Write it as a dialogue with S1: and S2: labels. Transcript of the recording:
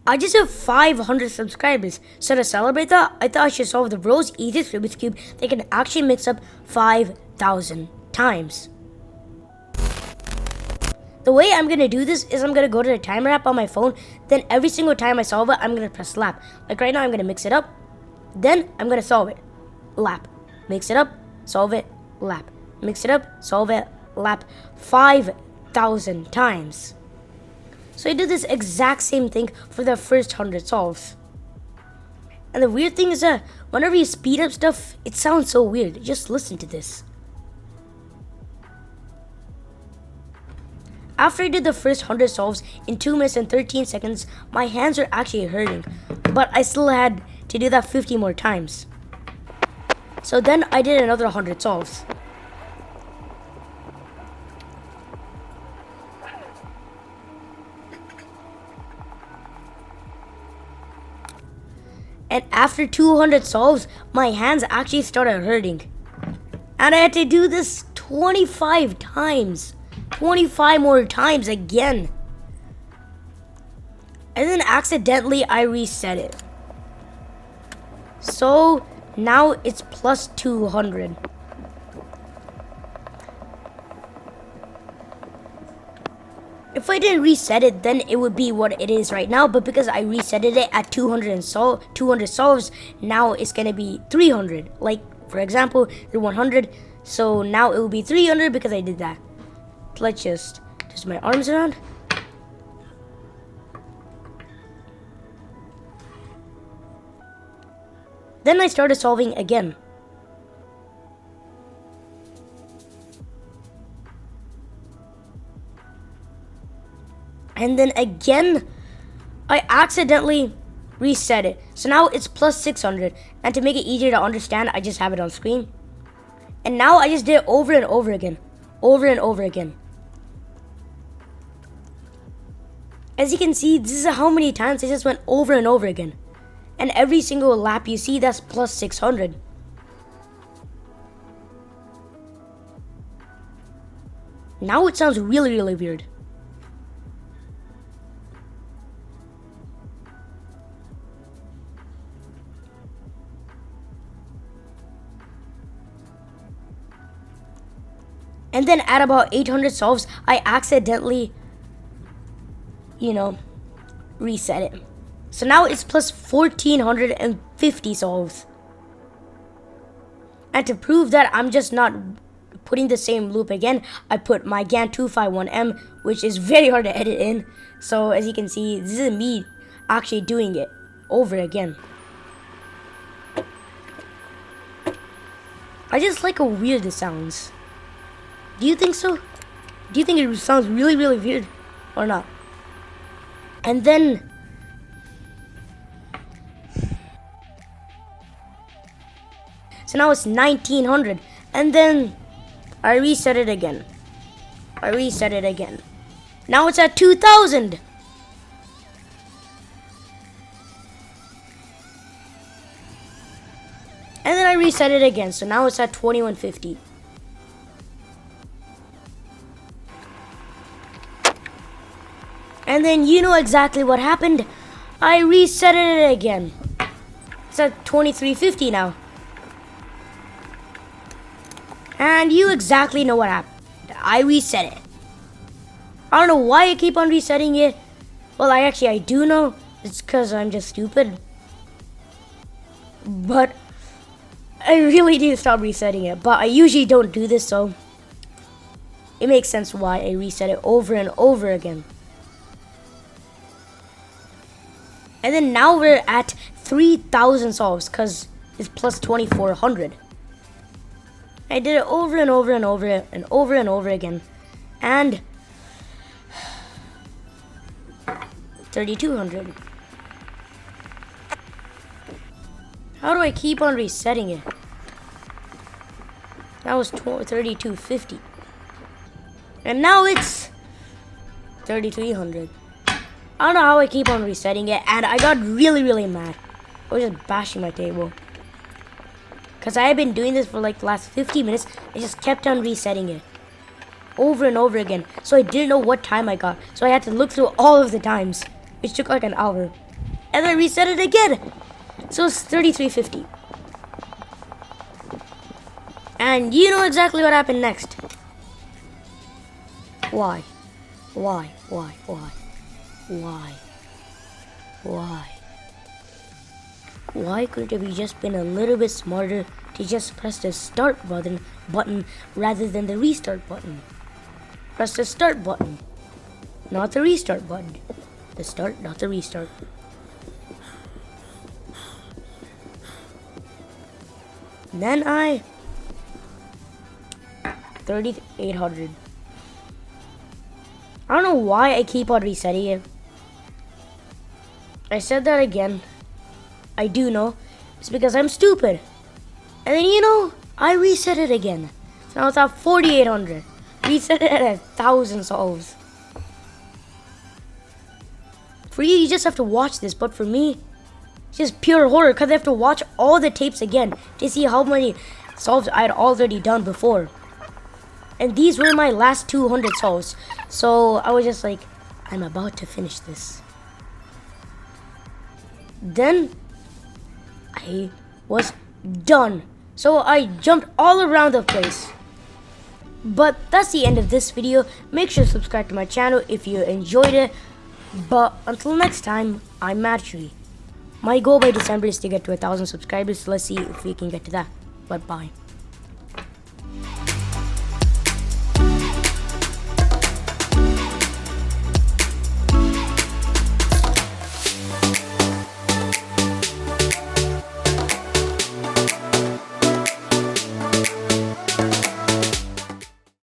S1: I just have 500 subscribers, so to celebrate that, I thought I should solve the world's easiest Rubik's Cube that can actually mix up 5,000 times. The way I'm gonna do this is I'm gonna go to the timer app on my phone, then every single time I solve it, I'm gonna press lap. Like right now, I'm gonna mix it up, then I'm gonna solve it. Lap. Mix it up, solve it, lap. Mix it up, solve it, lap. 5,000 times. So I did this exact same thing for the first 100 solves. And the weird thing is that whenever you speed up stuff, it sounds so weird. Just listen to this. After I did the first 100 solves in 2 minutes and 13 seconds, my hands are actually hurting. But I still had to do that 50 more times. So then I did another 100 solves. And after 200 solves, my hands actually started hurting. And I had to do this 25 times. 25 more times again. And then accidentally I reset it. So now it's plus 200. If I didn't reset it, then it would be what it is right now. But because I reset it at 200 solves, now it's gonna be 300. Like for example, the 100. So now it will be 300 because I did that. Let's just twist my arms around. Then I started solving again. And then again, I accidentally reset it. So now it's plus 600. And to make it easier to understand, I just have it on screen. And now I just did it over and over again. Over and over again. As you can see, this is how many times I just went over and over again. And every single lap you see, that's plus 600. Now it sounds really, really weird. And then at about 800 solves, I accidentally, reset it. So now it's plus 1450 solves. And to prove that I'm just not putting the same loop again, I put my GAN 251M, which is very hard to edit in. So as you can see, this is me actually doing it over again. I just like how weird this sounds. Do you think so? Do you think it sounds really, really weird or not? And then so now it's 1900, and then I reset it again. Now it's at 2000. And then I reset it again, so now it's at 2150. And then you know exactly what happened. I reset it again. It's at 2350 now. And you exactly know what happened. I reset it. I don't know why I keep on resetting it. Well, I do know. It's because I'm just stupid. But I really need to stop resetting it. But I usually don't do this, so it makes sense why I reset it over and over again. And then now we're at 3,000 solves because it's plus 2,400. I did it over and over and over and over and over again. And 3,200. How do I keep on resetting it? That was 3,250. And now it's 3,300. I don't know how I keep on resetting it, and I got really, really mad. I was just bashing my table. Because I had been doing this for like the last 50 minutes. I just kept on resetting it. Over and over again. So I didn't know what time I got. So I had to look through all of the times. Which took like an hour. and then reset it again. So it's 3350. And you know exactly what happened next. Why? Why? Why? Why? Why? Why? Why couldn't it have just been a little bit smarter to just press the start button rather than the restart button? Press the start button, not the restart button. The start, not the restart. Then 3800. I don't know why I keep on resetting it. I said that again. I do know. It's because I'm stupid. And then, you know, I reset it again. So now it's at 4800. Reset it at 1000 solves. For you, you just have to watch this. But for me, it's just pure horror. Because I have to watch all the tapes again to see how many solves I had already done before. And these were my last 200 solves. So I was just like, I'm about to finish this. Then I was done. So I jumped all around the place. But that's the end of this video. Make sure to subscribe to my channel if you enjoyed it. But until next time, I'm Matri. My goal by December is to get to 1,000 subscribers. So let's see if we can get to that. But bye.